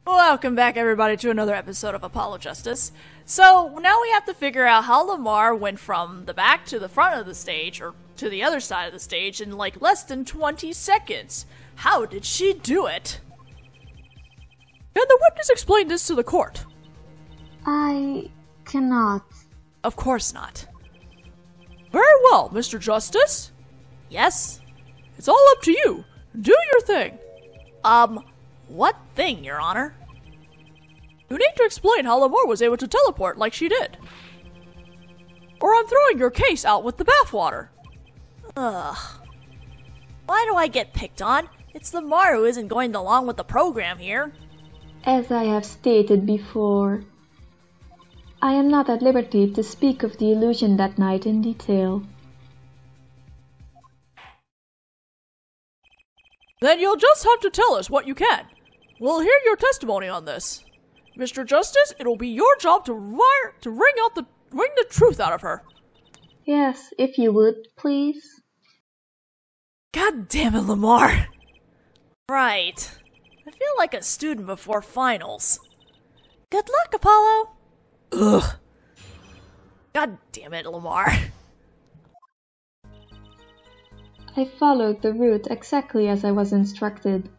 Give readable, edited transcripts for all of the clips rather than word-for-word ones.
Welcome back, everybody, to another episode of Apollo Justice. So, now we have to figure out how Lamar went from the back to the front of the stage, or to the other side of the stage, in like less than 20 seconds. How did she do it? Can the witness explain this to the court? I cannot. Of course not. Very well, Mr. Justice. Yes? It's all up to you. Do your thing. What thing, Your Honor? You need to explain how Lamar was able to teleport like she did. Or I'm throwing your case out with the bathwater. Ugh. Why do I get picked on? It's Lamar who isn't going along with the program here. As I have stated before, I am not at liberty to speak of the illusion that night in detail. Then you'll just have to tell us what you can. We'll hear your testimony on this. Mr. Justice, it'll be your job to wring the truth out of her. Yes, if you would, please. God damn it, Lamar. Right. I feel like a student before finals. Good luck, Apollo. Ugh. God damn it, Lamar. I followed the route exactly as I was instructed.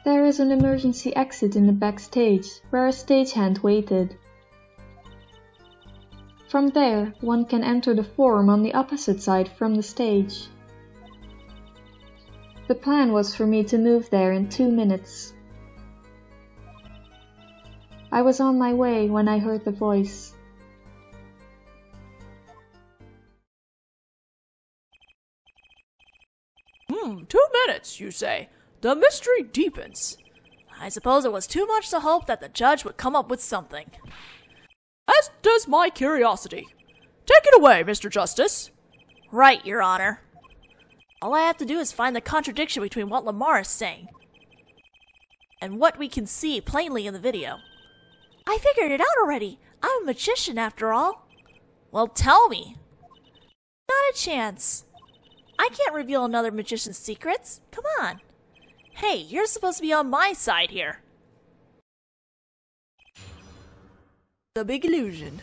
There is an emergency exit in the backstage, where a stagehand waited. From there, one can enter the forum on the opposite side from the stage. The plan was for me to move there in 2 minutes. I was on my way when I heard the voice. 2 minutes, you say? The mystery deepens. I suppose it was too much to hope that the judge would come up with something. As does my curiosity. Take it away, Mr. Justice. Right, Your Honor. All I have to do is find the contradiction between what Lamar is saying and what we can see plainly in the video. I figured it out already. I'm a magician after all. Well, tell me. Not a chance. I can't reveal another magician's secrets. Come on. Hey, you're supposed to be on my side here. The big illusion.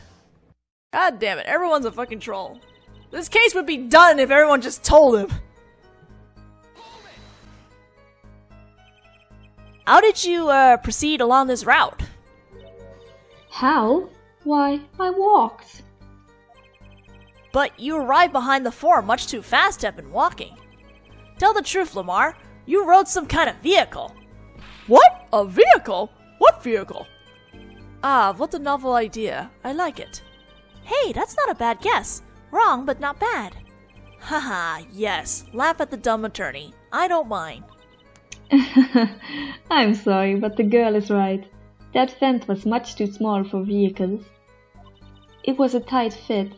God damn it, everyone's a fucking troll. This case would be done if everyone just told him. How did you, proceed along this route? How? Why, I walked. But you arrived behind the forum much too fast to have been walking. Tell the truth, Lamar. You rode some kind of vehicle. What? A vehicle? What vehicle? Ah, what a novel idea. I like it. Hey, that's not a bad guess. Wrong, but not bad. Haha, yes. Laugh at the dumb attorney. I don't mind. I'm sorry, but the girl is right. That vent was much too small for vehicles. It was a tight fit.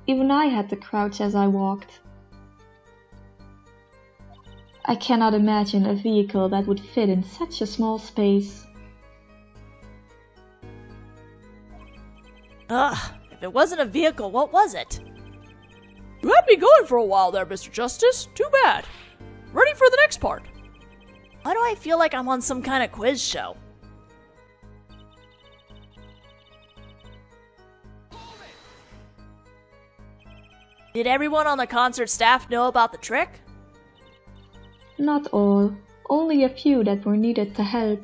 Even I had to crouch as I walked. I cannot imagine a vehicle that would fit in such a small space. Ugh, if it wasn't a vehicle, what was it? You had me going for a while there, Mr. Justice. Too bad. Ready for the next part. Why do I feel like I'm on some kind of quiz show? Did everyone on the concert staff know about the trick? Not all. Only a few that were needed to help.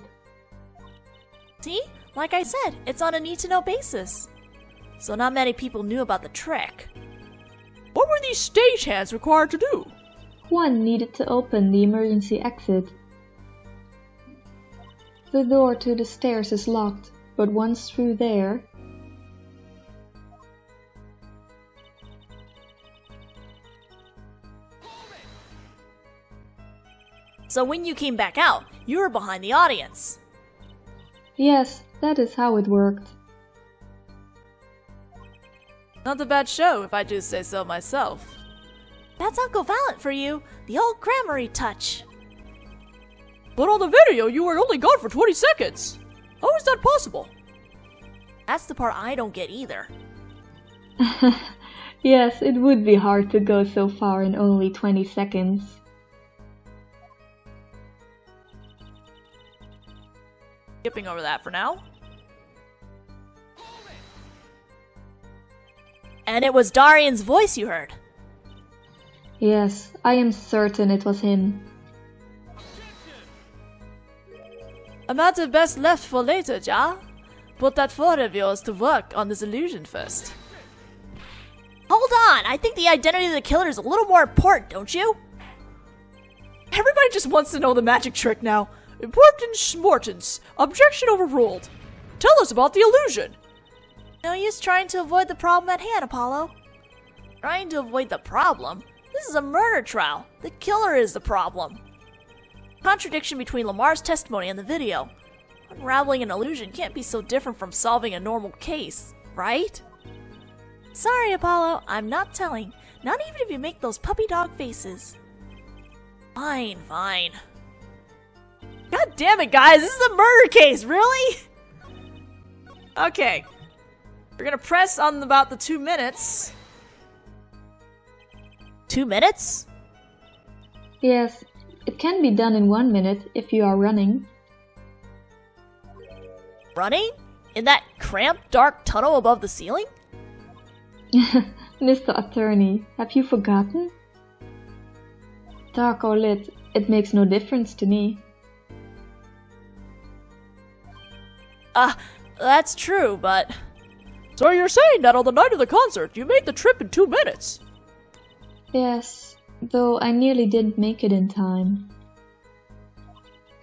See? Like I said, it's on a need-to-know basis. So not many people knew about the trick. What were these stagehands required to do? One needed to open the emergency exit. The door to the stairs is locked, but once through there... So when you came back out, you were behind the audience. Yes, that is how it worked. Not a bad show, if I do say so myself. That's Uncle Valiant for you, the old grammary touch. But on the video, you were only gone for 20 seconds. How is that possible? That's the part I don't get either. Yes, it would be hard to go so far in only 20 seconds. Skipping over that for now. And it was Darian's voice you heard. Yes, I am certain it was him. A matter best left for later, Ja. Put that foot of yours to work on this illusion first. Hold on! I think the identity of the killer is a little more important, don't you? Everybody just wants to know the magic trick now. Importance Mortens. Objection overruled. Tell us about the illusion. No use trying to avoid the problem at hand, Apollo. Trying to avoid the problem? This is a murder trial. The killer is the problem. Contradiction between Lamar's testimony and the video. Unraveling an illusion can't be so different from solving a normal case, right? Sorry, Apollo, I'm not telling. Not even if you make those puppy dog faces. Fine, fine. God damn it, guys, this is a murder case, really? Okay. We're gonna press on about the 2 minutes. 2 minutes? Yes, it can be done in 1 minute if you are running. Running? In that cramped, dark tunnel above the ceiling? Mr. Attorney, have you forgotten? Dark or lit, it makes no difference to me. That's true, but... So you're saying that on the night of the concert, you made the trip in 2 minutes? Yes, though I nearly didn't make it in time.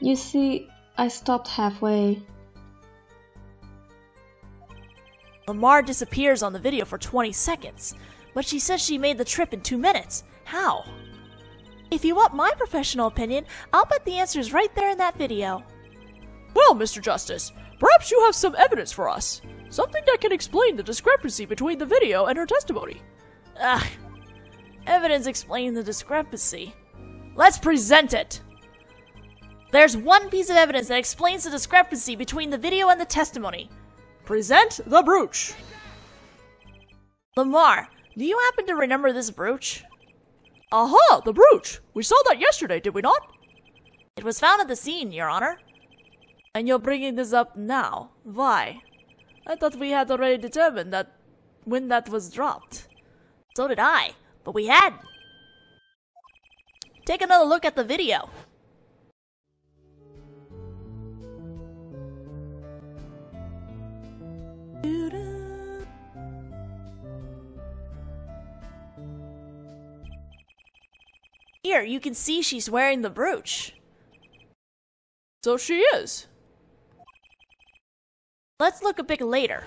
You see, I stopped halfway. Lamar disappears on the video for 20 seconds, but she says she made the trip in 2 minutes. How? If you want my professional opinion, I'll bet the answer is right there in that video. Well, Mr. Justice, perhaps you have some evidence for us. Something that can explain the discrepancy between the video and her testimony. Evidence explaining the discrepancy. Let's present it! There's one piece of evidence that explains the discrepancy between the video and the testimony. Present the brooch! Lamar, do you happen to remember this brooch? Aha, the brooch! We saw that yesterday, did we not? It was found at the scene, Your Honor. And you're bringing this up now. Why? I thought we had already determined that when that was dropped. So did I, but we hadn't. Take another look at the video. Here, you can see she's wearing the brooch. So she is. Let's look a bit later.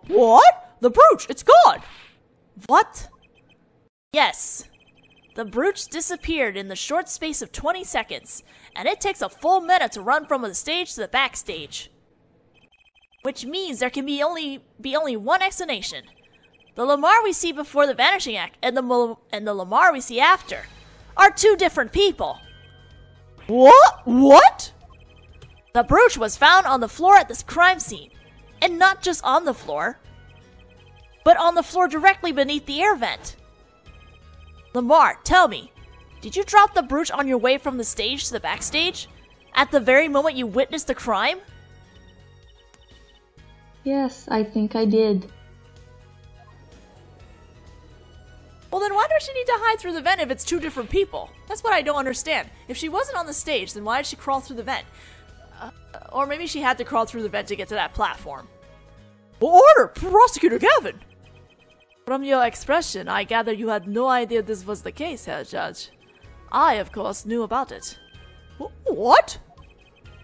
What? The brooch! It's gone! What? Yes. The brooch disappeared in the short space of 20 seconds, and it takes a full minute to run from the stage to the backstage. Which means there can be only one explanation. The Lamar we see before the Vanishing Act and the Lamar we see after are two different people. What? The brooch was found on the floor at this crime scene. And not just on the floor, but on the floor directly beneath the air vent. Lamar, tell me, did you drop the brooch on your way from the stage to the backstage? At the very moment you witnessed the crime? Yes, I think I did. Well, then why does she need to hide through the vent if it's two different people? That's what I don't understand. If she wasn't on the stage, then why did she crawl through the vent? Or maybe she had to crawl through the vent to get to that platform. Order, Prosecutor Gavin! From your expression, I gather you had no idea this was the case, Herr Judge. I, of course, knew about it. What?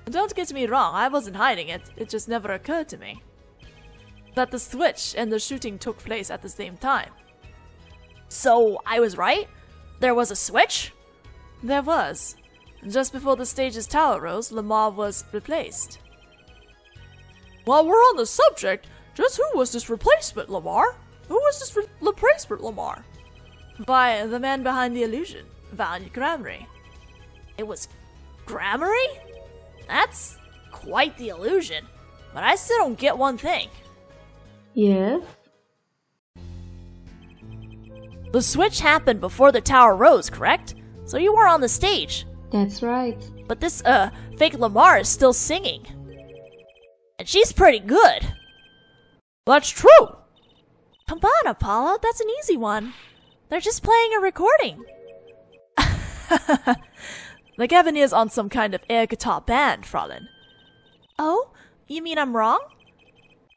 Don't get me wrong, I wasn't hiding it. It just never occurred to me that the switch and the shooting took place at the same time. So, I was right? There was a switch? There was. Just before the stage's tower rose, Lamar was replaced. While we're on the subject, just who was this replacement, Lamar? Who was this replacement, Lamar? By the man behind the illusion, Valiant Gramarye. It was Gramarye? That's quite the illusion. But I still don't get one thing. Yes? The switch happened before the tower rose, correct? So you were on the stage. That's right. But this, fake Lamar is still singing. And she's pretty good. That's true. Come on, Apollo, that's an easy one. They're just playing a recording. Like Evan is on some kind of air guitar band, Fraulein. Oh? You mean I'm wrong?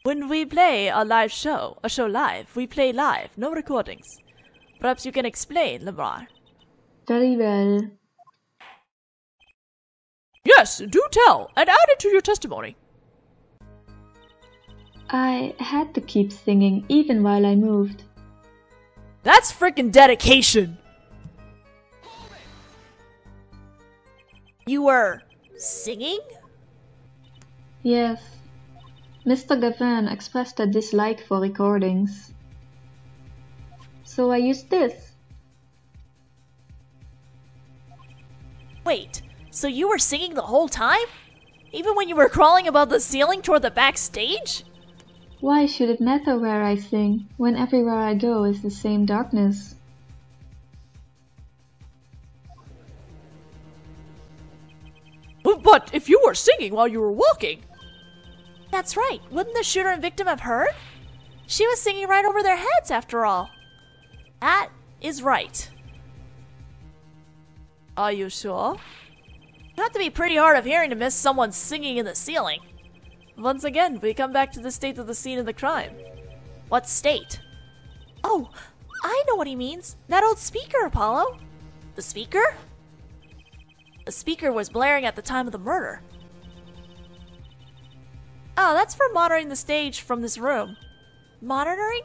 When we play a show live, we play live, no recordings. Perhaps you can explain, Lamar. Very well. Yes, do tell, and add it to your testimony. I had to keep singing even while I moved. That's frickin' dedication! You were singing? Yes. Mr. Gavin expressed a dislike for recordings. So I used this. Wait, so you were singing the whole time? Even when you were crawling above the ceiling toward the backstage? Why should it matter where I sing, when everywhere I go is the same darkness? But if you were singing while you were walking... That's right, wouldn't the shooter and victim have heard? She was singing right over their heads, after all. That is right. Are you sure? It'd have to be pretty hard of hearing to miss someone singing in the ceiling. Once again, we come back to the state of the scene of the crime. What state? Oh, I know what he means. That old speaker, Apollo. The speaker? The speaker was blaring at the time of the murder. Oh, that's for monitoring the stage from this room. Monitoring?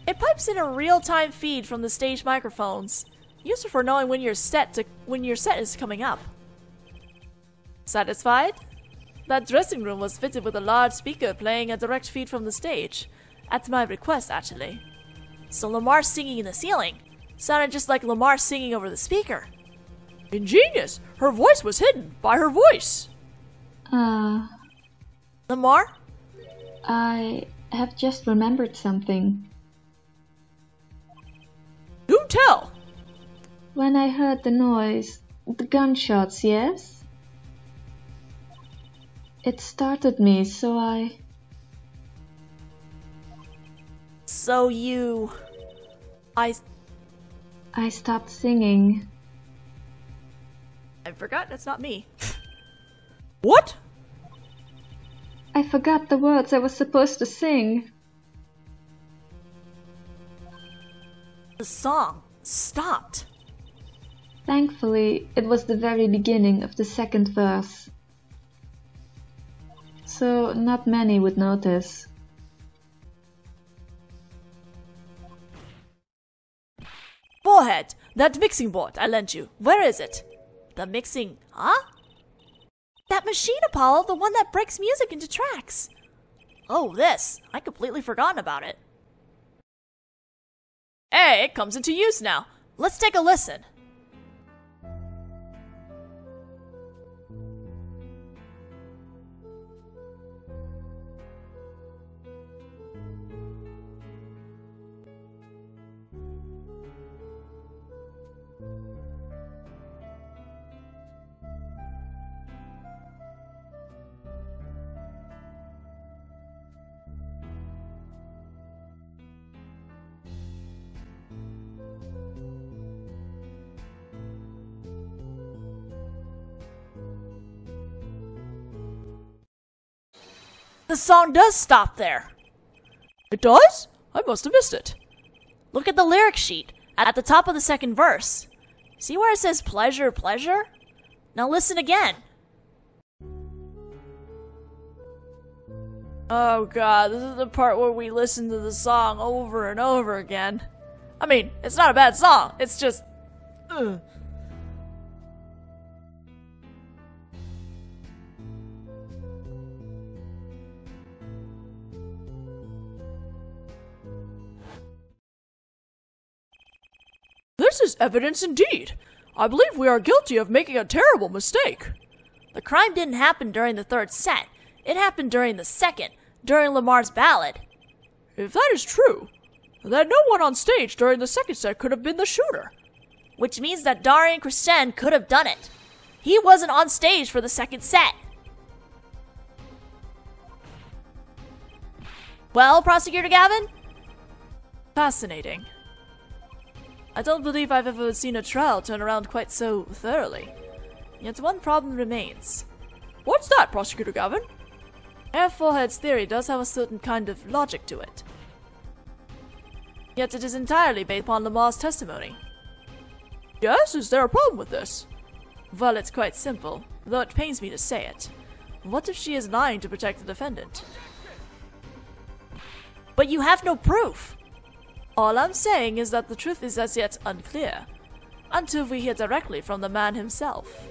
It pipes in a real-time feed from the stage microphones, useful for knowing when your set is coming up. Satisfied? That dressing room was fitted with a large speaker playing a direct feed from the stage. At my request, actually. So Lamar singing in the ceiling sounded just like Lamar singing over the speaker. Ingenious! Her voice was hidden by her voice! Lamar? I have just remembered something. Do tell! When I heard the noise, the gunshots, yes? It startled me, so I... So you... I stopped singing. I forgot, that's not me. What? I forgot the words I was supposed to sing. The song stopped. Thankfully, it was the very beginning of the second verse. So not many would notice. Forehead, that mixing board I lent you, where is it? The mixing, huh? That machine, Apollo, the one that breaks music into tracks. Oh, this. I completely forgotten about it. Hey, it comes into use now. Let's take a listen. The song does stop there. It does? I must have missed it. Look at the lyric sheet at the top of the second verse. See where it says pleasure, pleasure? Now listen again. Oh god, this is the part where we listen to the song over and over again. I mean, it's not a bad song, it's just... This is evidence indeed. I believe we are guilty of making a terrible mistake. The crime didn't happen during the third set. It happened during the second, during Lamar's ballad. If that is true, Then no one on stage during the second set could have been the shooter. Which means that Darian Crescend could have done it. He wasn't on stage for the second set. Well, Prosecutor Gavin? Fascinating. I don't believe I've ever seen a trial turn around quite so thoroughly. Yet one problem remains. What's that, Prosecutor Gavin? Air Forehead's theory does have a certain kind of logic to it. Yet it is entirely based upon Lamar's testimony. Yes, is there a problem with this? Well, it's quite simple, though it pains me to say it. What if she is lying to protect the defendant? But you have no proof! All I'm saying is that the truth is as yet unclear, until we hear directly from the man himself.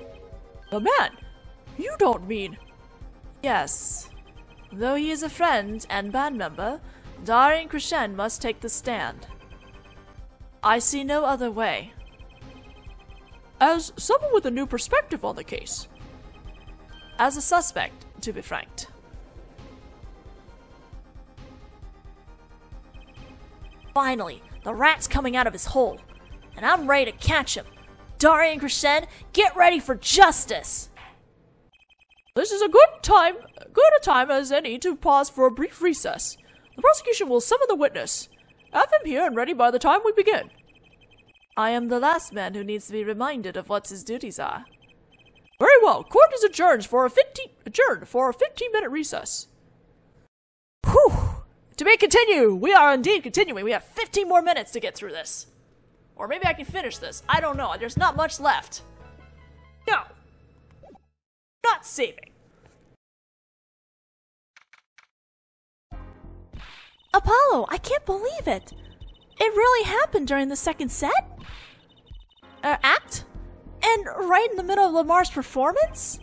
The man? You don't mean... Yes. Though he is a friend and band member, Darian Crescend must take the stand. I see no other way. As someone with a new perspective on the case. As a suspect, to be frank. Finally, the rat's coming out of his hole, and I'm ready to catch him. Darian Crescend, get ready for justice! This is a good a time as any to pause for a brief recess. The prosecution will summon the witness. Have him here and ready by the time we begin. I am the last man who needs to be reminded of what his duties are. Very well. Court is adjourned for a 15-minute recess. Whew! To be continued. We are indeed continuing. We have 15 more minutes to get through this. Or maybe I can finish this. I don't know. There's not much left. No. Not saving. Apollo, I can't believe it. It really happened during the second set? Act? And right in the middle of Lamar's performance?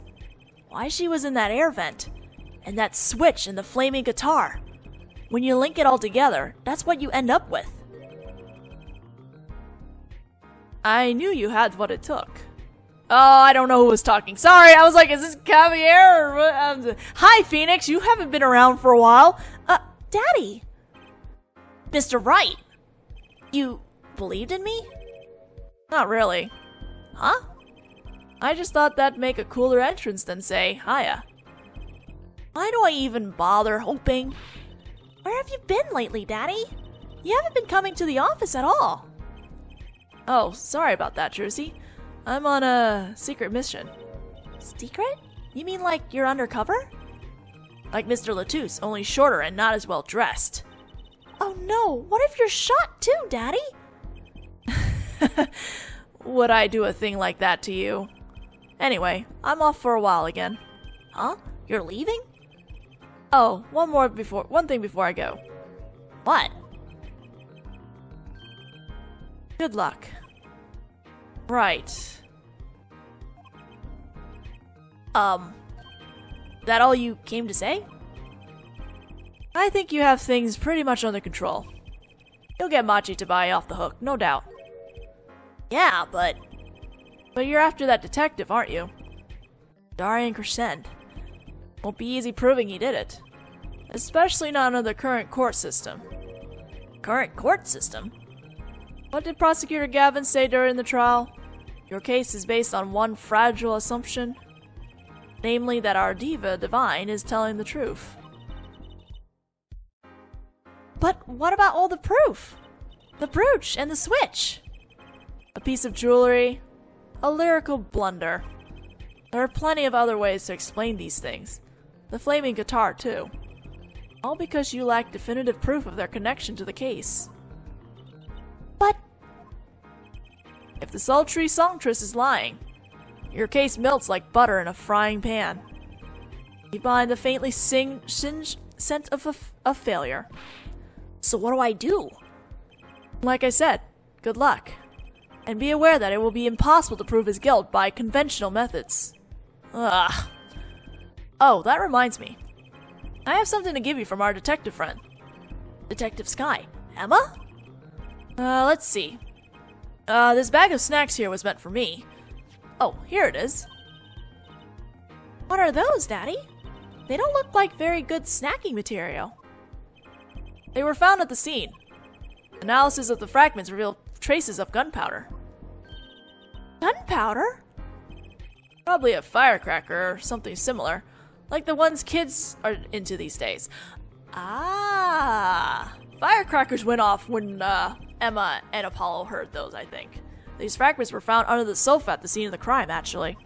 Why she was in that air vent. And that switch and the flaming guitar. When you link it all together, that's what you end up with. I knew you had what it took. Oh, I don't know who was talking. Sorry, I was like, is this Javier or what? Hi, Phoenix. You haven't been around for a while. Daddy. Mr. Wright. You believed in me? Not really. Huh? I just thought that'd make a cooler entrance than say, hiya. Why do I even bother hoping? Where have you been lately, Daddy? You haven't been coming to the office at all. Oh, sorry about that, Jersey. I'm on a secret mission. Secret? You mean like you're undercover? Like Mr. Latouche, only shorter and not as well dressed. Oh no, what if you're shot too, Daddy? Would I do a thing like that to you? Anyway, I'm off for a while again. Huh? You're leaving? Oh, one thing before I go. What? Good luck. Right. That all you came to say? I think you have things pretty much under control. You'll get Machi Tabai off the hook, no doubt. Yeah, but you're after that detective, aren't you? Darian Crescend. Won't be easy proving he did it. Especially not under the current court system. Current court system? What did Prosecutor Gavin say during the trial? Your case is based on one fragile assumption. Namely that our diva divine is telling the truth. But what about all the proof? The brooch and the switch? A piece of jewelry? A lyrical blunder. There are plenty of other ways to explain these things. The flaming guitar, too. All because you lack definitive proof of their connection to the case. But if the sultry songstress is lying, your case melts like butter in a frying pan. Leave behind the faintly singed scent of failure. So what do I do? Like I said, good luck. And be aware that it will be impossible to prove his guilt by conventional methods. Ugh. Oh, that reminds me. I have something to give you from our detective friend. Detective Sky. Emma? Let's see. This bag of snacks here was meant for me. Oh, here it is. What are those, Daddy? They don't look like very good snacking material. They were found at the scene. Analysis of the fragments revealed traces of gunpowder. Gunpowder? Probably a firecracker or something similar, like the ones kids are into these days. Ah, firecrackers went off when Emma and Apollo heard those, I think. These fragments were found under the sofa at the scene of the crime, actually.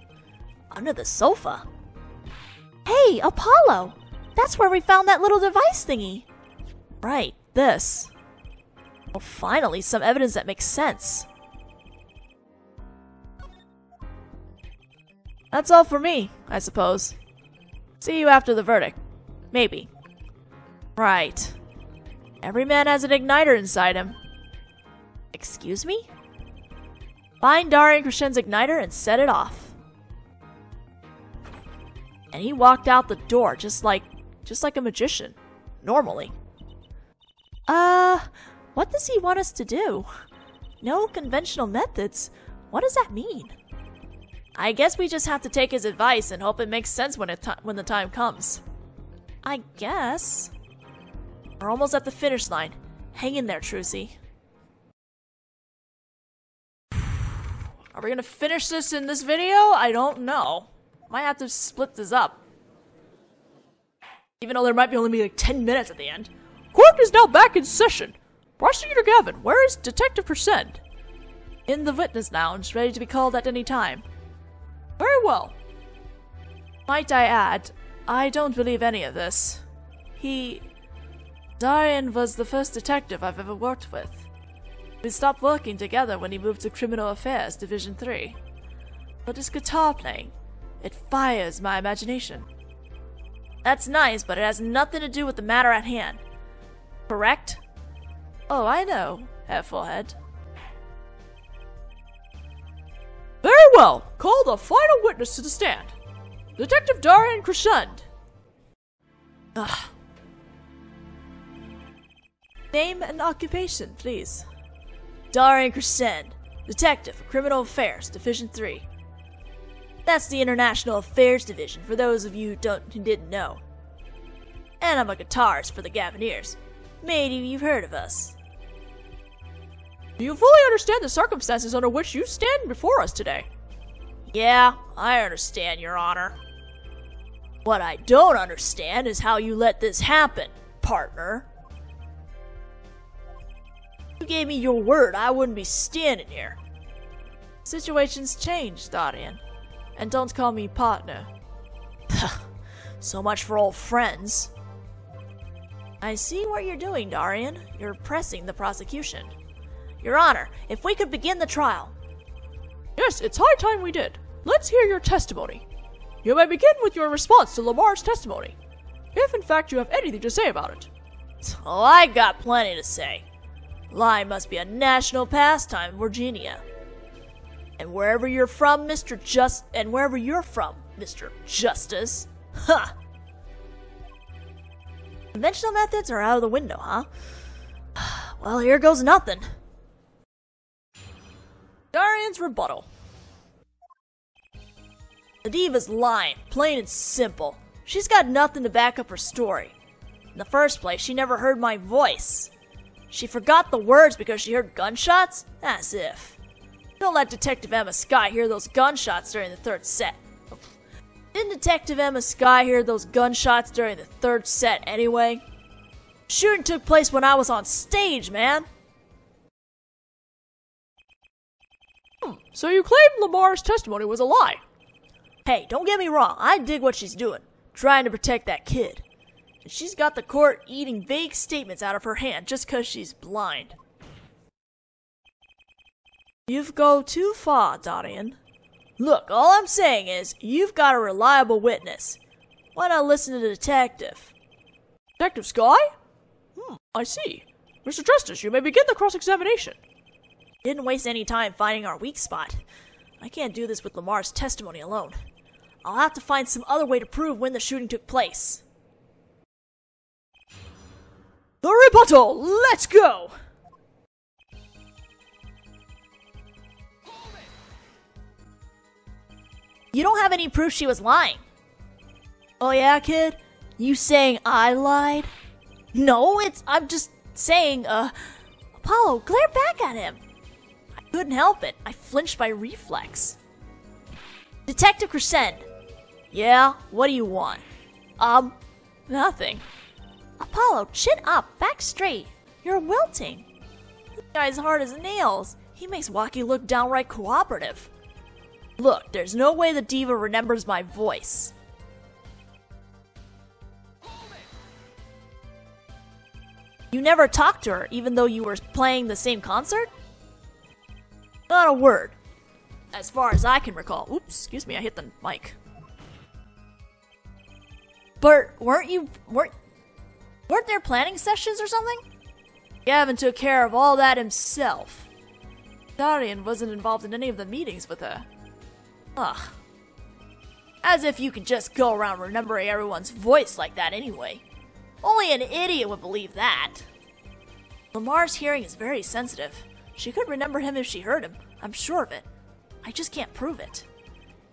Under the sofa? Hey, Apollo! That's where we found that little device thingy! Right, this. Well, finally, some evidence that makes sense. That's all for me, I suppose. See you after the verdict. Maybe. Right. Every man has an igniter inside him. Excuse me? Find Darian Krishen's igniter and set it off. And he walked out the door just like a magician. Normally. What does he want us to do? No conventional methods? What does that mean? I guess we just have to take his advice and hope it makes sense when the time comes. I guess. We're almost at the finish line. Hang in there, Trucy. Are we gonna finish this in this video? I don't know. Might have to split this up. Even though there might only be like 10 minutes at the end. Court is now back in session. Prosecutor Gavin, where is Detective Percent? In the witness lounge, ready to be called at any time. Very well. Might I add, I don't believe any of this. Darian was the first detective I've ever worked with. We stopped working together when he moved to Criminal Affairs Division 3. But his guitar playing, it fires my imagination. That's nice, but it has nothing to do with the matter at hand. Correct? Oh, I know, Herr Forehead. Very well. Call the final witness to the stand. Detective Darian Crescend. Ugh. Name and occupation, please. Darian Crescend, Detective, Criminal Affairs, Division 3. That's the International Affairs Division, for those of you who didn't know. And I'm a guitarist for the Gavineers. Maybe you've heard of us. Do you fully understand the circumstances under which you stand before us today? Yeah, I understand, Your Honor. What I don't understand is how you let this happen, partner. If you gave me your word, I wouldn't be standing here. Situations change, Darian. And don't call me partner. So much for old friends. I see what you're doing, Darian. You're pressing the prosecution. Your Honor, if we could begin the trial. Yes, it's high time we did. Let's hear your testimony. You may begin with your response to Lamar's testimony, if in fact you have anything to say about it. Oh, I got plenty to say. Lying must be a national pastime in Virginia. And wherever you're from, Mr. Justice, ha! Conventional methods are out of the window, huh? Well, here goes nothing. Darian's rebuttal. The diva's lying, plain and simple. She's got nothing to back up her story. In the first place, she never heard my voice. She forgot the words because she heard gunshots? As if. Don't let Detective Emma Sky hear those gunshots during the third set. Didn't Detective Emma Sky hear those gunshots during the third set anyway? Shooting took place when I was on stage, man. So you claim Lamar's testimony was a lie? Hey, don't get me wrong, I dig what she's doing, trying to protect that kid. And she's got the court eating vague statements out of her hand just because she's blind. You've go too far, Darian. Look, all I'm saying is, you've got a reliable witness. Why not listen to the detective? Detective Sky? I see. Mr. Justice, you may begin the cross-examination. Didn't waste any time finding our weak spot. I can't do this with Lamar's testimony alone. I'll have to find some other way to prove when the shooting took place. The rebuttal! Let's go! You don't have any proof she was lying. Oh yeah, kid? You saying I lied? No, I'm just saying, Apollo, glare back at him! I couldn't help it. I flinched by reflex. Detective Crescend. Yeah, what do you want? Nothing. Apollo, chin up, back straight. You're wilting. This guy's hard as nails. He makes Waki look downright cooperative. Look, there's no way the diva remembers my voice. You never talked to her, even though you were playing the same concert? Not a word. As far as I can recall. Oops, excuse me, I hit the mic. But weren't there planning sessions or something? Gavin took care of all that himself. Darian wasn't involved in any of the meetings with her. Ugh. As if you could just go around remembering everyone's voice like that anyway. Only an idiot would believe that. Lamar's hearing is very sensitive. She could remember him if she heard him. I'm sure of it. I just can't prove it.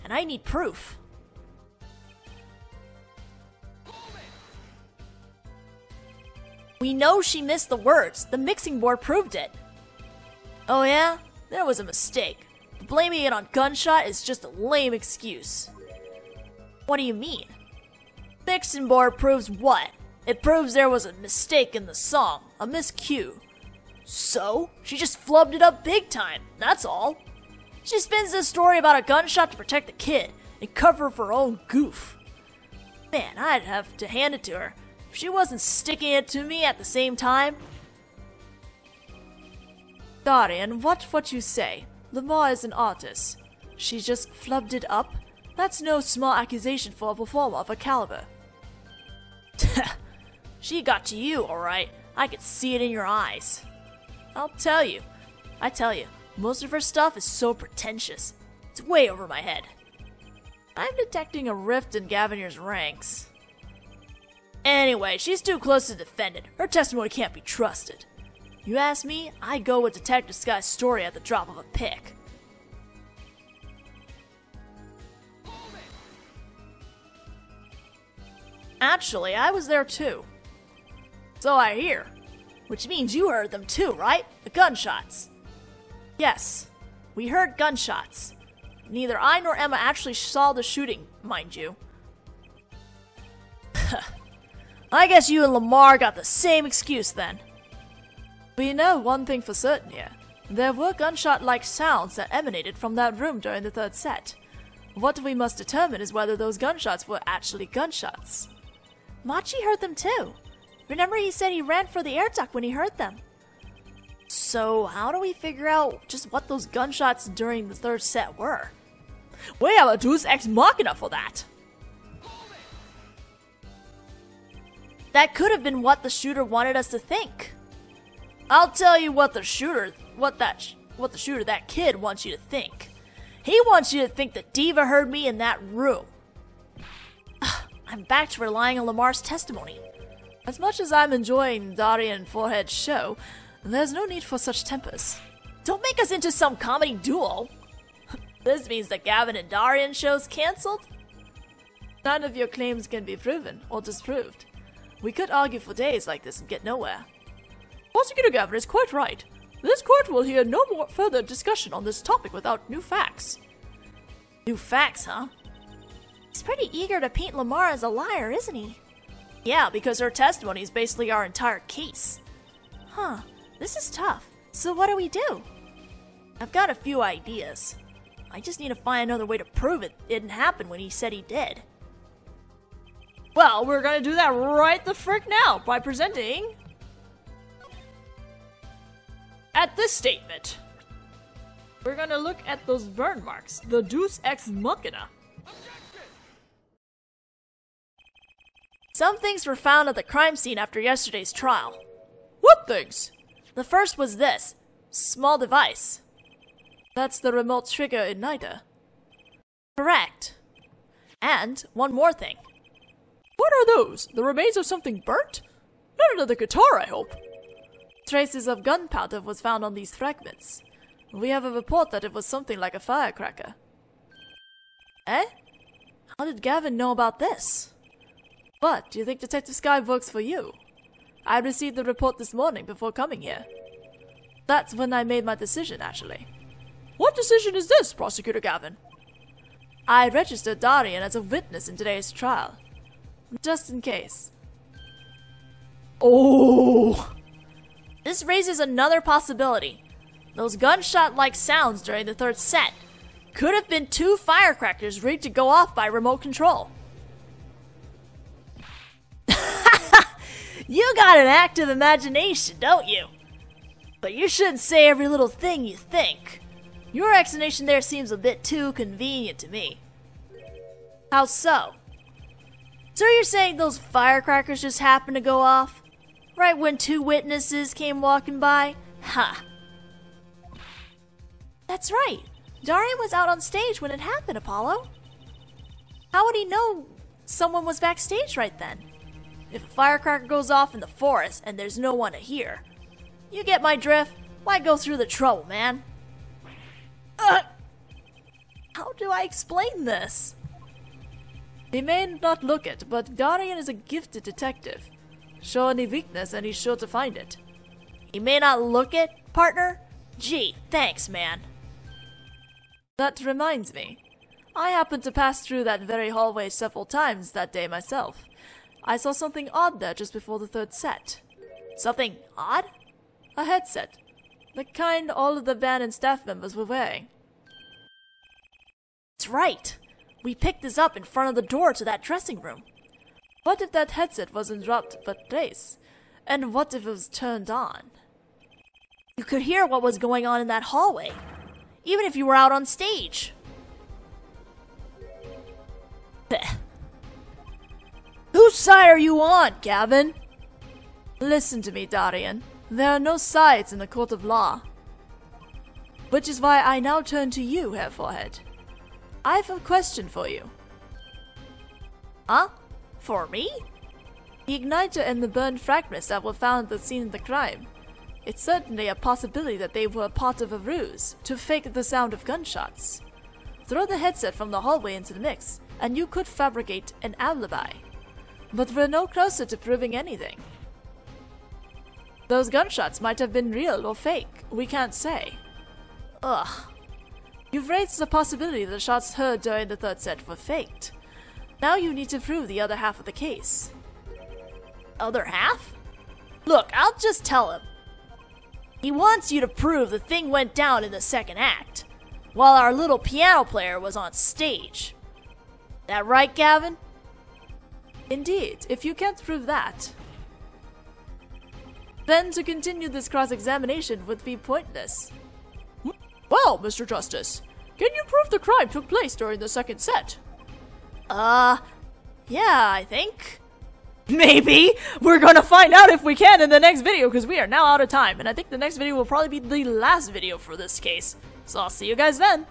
And I need proof. We know she missed the words. The mixing board proved it. Oh yeah? There was a mistake. Blaming it on gunshot is just a lame excuse. What do you mean? Mixing board proves what? It proves there was a mistake in the song, a miscue. So? She just flubbed it up big time, that's all. She spins this story about a gunshot to protect the kid and cover for her own goof. Man, I'd have to hand it to her. If she wasn't sticking it to me at the same time. Darian, watch what you say. Lamar is an artist. She just flubbed it up? That's no small accusation for a performer of her caliber. She got to you, alright. I could see it in your eyes. I tell you, most of her stuff is so pretentious. It's way over my head. I'm detecting a rift in Gavinier's ranks. Anyway, she's too close to defend it. Her testimony can't be trusted. You ask me, I go with Detective Sky's story at the drop of a pick. Actually, I was there too. So I hear. Which means you heard them too, right? The gunshots. Yes, we heard gunshots. Neither I nor Emma actually saw the shooting, mind you. I guess you and Lamar got the same excuse then. We know one thing for certain here. There were gunshot-like sounds that emanated from that room during the third set. What we must determine is whether those gunshots were actually gunshots. Machi heard them too. Remember he said he ran for the air duct when he heard them. So how do we figure out just what those gunshots during the third set were? We have a Deus Ex Machina for that. That could have been what the shooter wanted us to think. I'll tell you what the shooter, that kid wants you to think. He wants you to think that Diva heard me in that room. I'm back to relying on Lamar's testimony. As much as I'm enjoying Darian and Forehead's show, there's no need for such tempers. Don't make us into some comedy duo. This means that Gavin and Darian show's cancelled? None of your claims can be proven or disproved. We could argue for days like this and get nowhere. Prosecutor Gavin is quite right. This court will hear no more further discussion on this topic without new facts. New facts, huh? He's pretty eager to paint Lamar as a liar, isn't he? Yeah, because her testimony is basically our entire case. Huh, this is tough. So what do we do? I've got a few ideas. I just need to find another way to prove it didn't happen when he said he did. Well, we're gonna do that right the frick now by presenting... At this statement, we're gonna look at those burn marks, the Deus Ex Machina. Some things were found at the crime scene after yesterday's trial. What things? The first was this small device. That's the remote trigger igniter. Correct. And one more thing. What are those? The remains of something burnt? Not another guitar, I hope. Traces of gunpowder was found on these fragments. We have a report that it was something like a firecracker. Eh? How did Gavin know about this? What, do you think Detective Sky works for you? I received the report this morning before coming here. That's when I made my decision, actually. What decision is this, Prosecutor Gavin? I registered Darian as a witness in today's trial. Just in case. Oh! This raises another possibility. Those gunshot-like sounds during the third set could have been 2 firecrackers rigged to go off by remote control. You got an active imagination, don't you? But you shouldn't say every little thing you think. Your explanation there seems a bit too convenient to me. How so? So you're saying those firecrackers just happened to go off? Right when 2 witnesses came walking by? Ha! That's right. Darian was out on stage when it happened, Apollo. How would he know someone was backstage right then? If a firecracker goes off in the forest and there's no one to hear. You get my drift? Why go through the trouble, man? How do I explain this? He may not look it, but Darian is a gifted detective. Show any weakness and he's sure to find it. He may not look it, partner? Gee, thanks, man. That reminds me. I happened to pass through that very hallway several times that day myself. I saw something odd there just before the third set. Something odd? A headset. The kind all of the band and staff members were wearing. That's right. We picked this up in front of the door to that dressing room. What if that headset wasn't dropped but placed? And what if it was turned on? You could hear what was going on in that hallway, even if you were out on stage. Whose side are you on, Gavin? Listen to me, Darian. There are no sides in the court of law. Which is why I now turn to you, Herr Forehead. I have a question for you. Huh? For me? The igniter and the burned fragments that were found at the scene of the crime. It's certainly a possibility that they were part of a ruse to fake the sound of gunshots. Throw the headset from the hallway into the mix, and you could fabricate an alibi. But we're no closer to proving anything. Those gunshots might have been real or fake. We can't say. Ugh. You've raised the possibility that the shots heard during the third set were faked. Now you need to prove the other half of the case. Other half? Look, I'll just tell him. He wants you to prove the thing went down in the second act, while our little piano player was on stage. That right, Gavin? Indeed, if you can't prove that, then to continue this cross-examination would be pointless. Well, Mr. Justice, can you prove the crime took place during the second set? Yeah, I think. Maybe! We're gonna find out if we can in the next video, because we are now out of time, and I think the next video will probably be the last video for this case. So I'll see you guys then!